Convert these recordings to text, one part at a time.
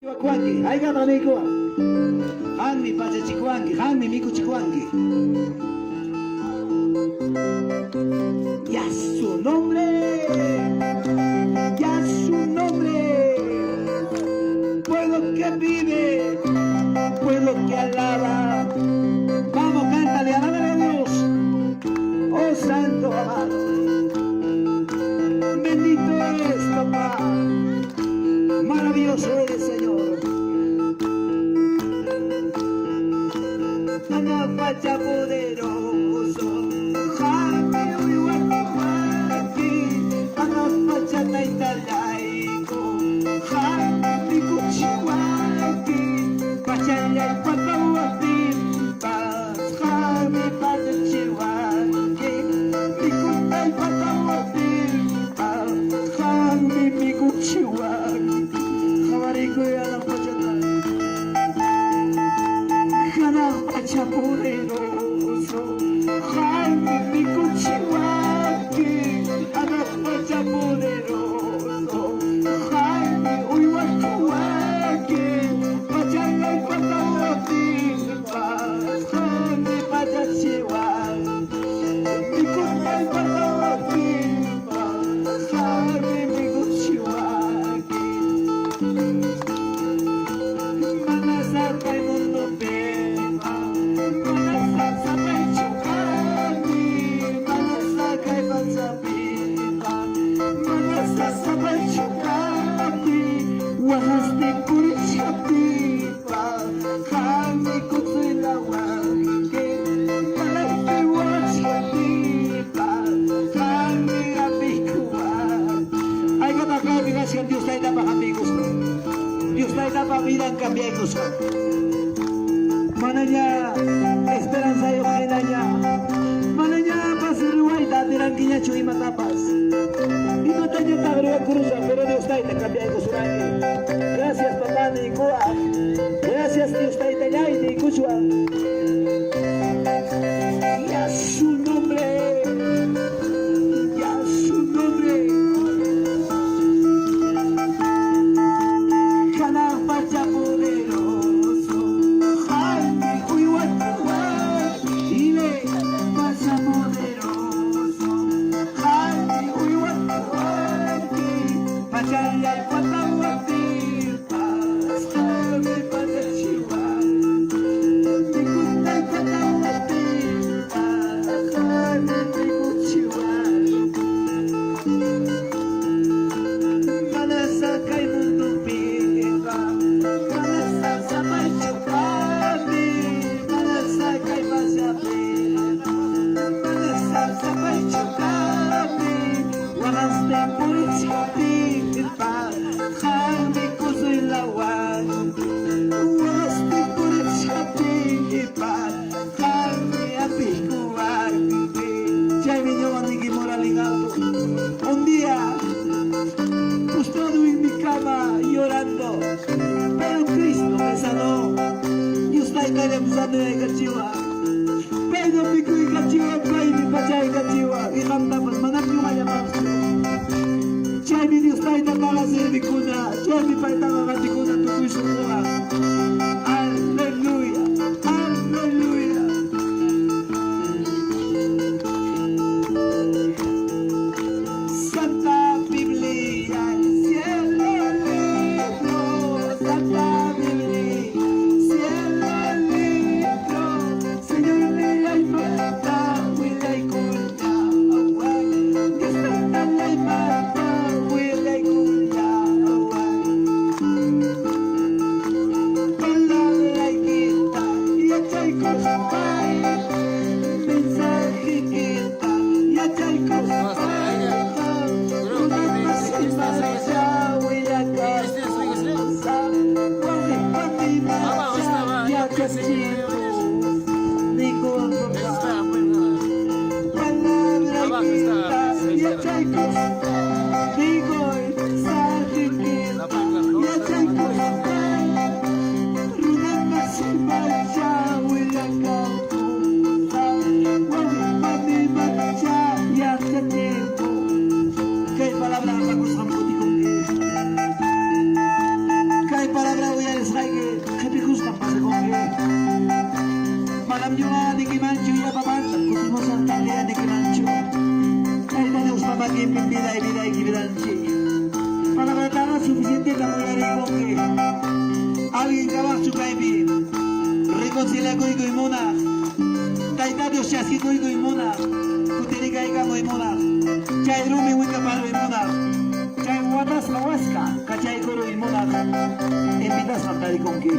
Chikwangi, hay gata nico. Hanmi pacha chikwangi, hanmi miku chikwangi. Ya su nombre, ya su nombre. Pueblo que vive, pueblo que alaba. Vamos, cántale, alábale a Dios. Oh Santo amado. Bendito eres, papá. Maravilloso eres, Señor. Anapacha poderoso. Jaime Uihuacuaki. Anapacha Taitalaiko. Jaime Micuchihuaki. Pachayay Patahuapimpas. Jaime Pachachihuaki. Micutay Patahuapimpas. Jaime Micuchihuaki. Jamarico y Anapacha. Anapacha poderoso. Jaime Micuchihuaki. Anapacha poderoso. Jaime Uihuacuaki. Pachayay Patahuapimpas. Jaime Pachachihuaki. Micutay Patahuapimpas. Jaime Micuchihuaki. Manasaka y mundo pema. Manasaka y chukani. Manasaka y panzapita. Manasaka y chukani. Wahaste kurichapipa. Jami kutsilawake. Malaste wachapipa. Jami apikuwa. Ay katakan bigaskan Dios tayo na makamigos ko. Dios tayo na pamilang kambiegos ko. Mana niya esperanza yo kaya niya. Mana niya pasiruay dati lang kinya chuy matapas. Y no tenía tabrua cruza, pero Dios tayo na kambiegos ko. Gracias papá ni kuwa. Gracias Dios tayo na ni kuchwa. Ya su nombre. Ya su nombre. Anapacha poderoso. Jaime Uihuacuaki. Dile, Pacha poderoso. Jaime Uihuacuaki. Pachayay Patahuapimpas. Jaime Pachachihuaki. Micutay Patahuapimpas. Jaime Micuchihuaki. Manasaka y mundo pimpa. Manasaka y chupami. Manasaka y pasapina. Manasaka y chupami. Wahaste purichapimpa. Jaime kusilawan. Wahaste purichapimpa. Jaime apikuwan. Jaime yo andigi moraligado. Un día postrado en mi cama llorando, pero Cristo me sanó. Dios está en el musano de Gachiwa. Pero mi cuy Gachiwa, cuy mi pachay Gachiwa. Y jamás manak yung mayamás. Chay mi Dios está en la cara de mi cuna. Chay mi paitanga gatikuna tu cuy sumua. Aleluya, aleluya. Santa Biblia, el cielo libro, Santa Biblia, cielo libro, Señor le hay mata, huele y cuya, aguay, Dios Santa le mata, huele y cuya, aguay. Palabra y quita, y echay cosas, mensaje quita, y echay cosas. Palabra voy eres que jefe juzgan pasa con que malam nyo nga ni Kimancho ya papan kuto mo sa talian ni Kimancho ay Dios mamagin biday kibidanchi para katanga suficiente na kuyari ko que alguien kawachu kaibi reconcilia ko muna taita Dios siya si ko muna kutiri kay ka mo muna chay rumi wika palo muna chay watas lawaska kachay kuro muna invitas na tali kong que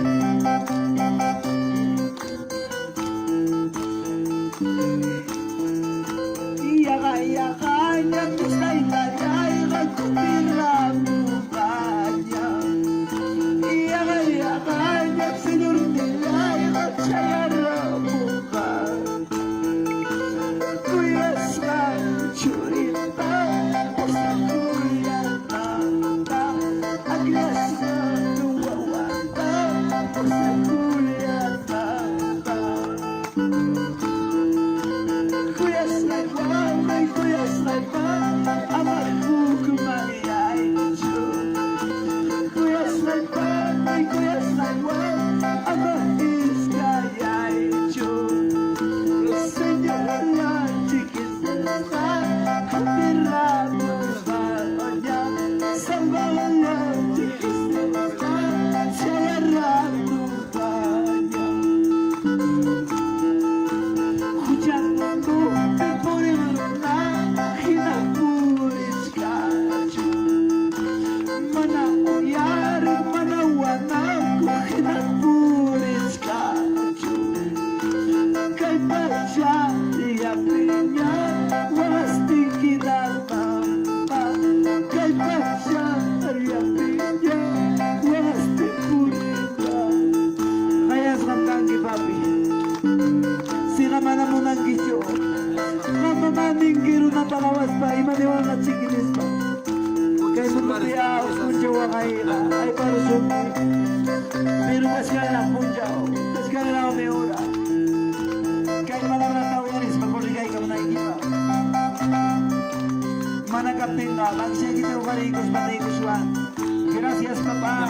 Gracias papá,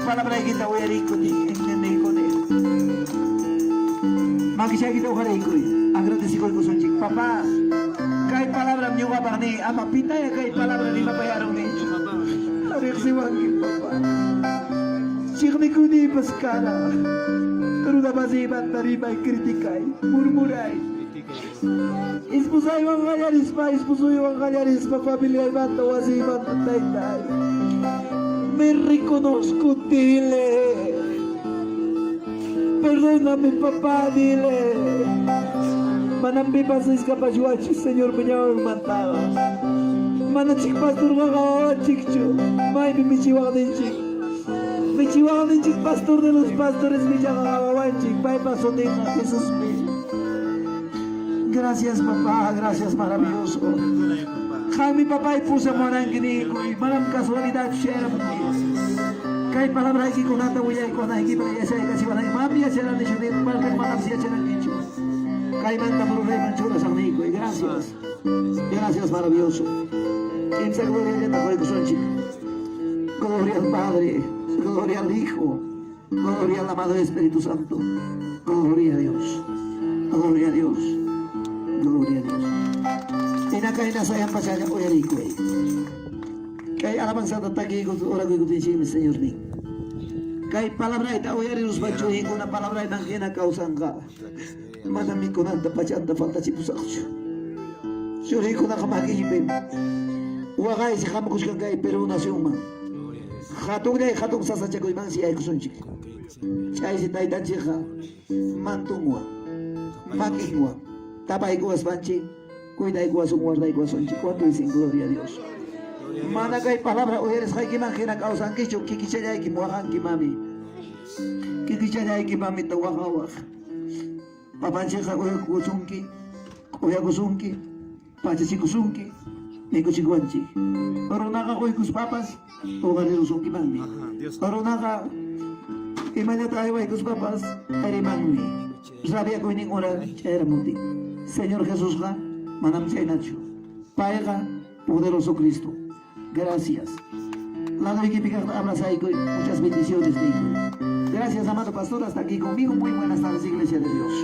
palabra kita uyari ko ni entender ko ni. Magisya kita uyari ko. Agradeci ko sunjik papá. Kahit palabra niyo ba ni ama pita ya kahit palabra ni mapayarong ni. Arik si wangi papá. Sikni ko ni paskara. Pero na basiban taribay kritikay, murmuray. Ispusay wang kalaris pa familia iban tawasi iban tatay. Me reconozco, dile. Perdóname, papá, dile. Manambi pasis kapashuachi, Señor, peñawan mantado. Manachik pastor gagawa chikcho. May bimichiwak din chik. Michiwak din chik pastor de los pastores, michagawa chik. May pasotin na Jesús mío. Gracias, papá, gracias, maravilloso. Jaime papá y puse morang kini ko malam kasualidad share mo kahit palabra iki ko nata wala ko na iki pa yasa kasi wala mami ya sila ni shudit mal kay malam siya sila dicho kay man ta puro man chura sa ni ko gracias maravilloso en sa gloria de ta ko son chico gloria al Padre gloria al Hijo gloria al amado Espíritu Santo gloria a Dios gloria a Dios gloria a Dios. Inakay na sayang pasyanya ko yari ko eh. Kaya alaman sa tatagi ko ora ko ikutin siya Señor ni. Kaya palabra ita o yari nos bachuhin ko na palabra itang kinakausan ka. Madami ko na tapasyan na falta si pusakso. Suri ko na kamagihipin. Wakay si kamakus kang kay pero na siyuma. Khatong na khatong sasasya ko ibang siya ay kusunchik. Siya ay si taitan siya ka. Mantungwa. Makingwa. Tapay ko aspanchik. Cuida y guaso, guarda y guaso, cuánto dicen gloria a Dios. Mana kay palabra o eres kay kimang kinakausan kicho, kikichay ay kimuakan kimami. Kikichay ay kimami tawakawak. Papansin ka kuya kusunki, pacha kusunki, niko chiguanchi. Pero naka kuya papas, o kanilusunki mami. Pero naka, imanya tayo ay papas, ay rimangwi. Sabi ako ining oran, siya muti. Señor Jesús ka, manam siya nacho. Paiga, poderoso Cristo. Gracias. La doy que picar abraza y muchas bendiciones, Nico. Gracias, amado pastor, hasta aquí conmigo. Muy buenas tardes, Iglesia de Dios.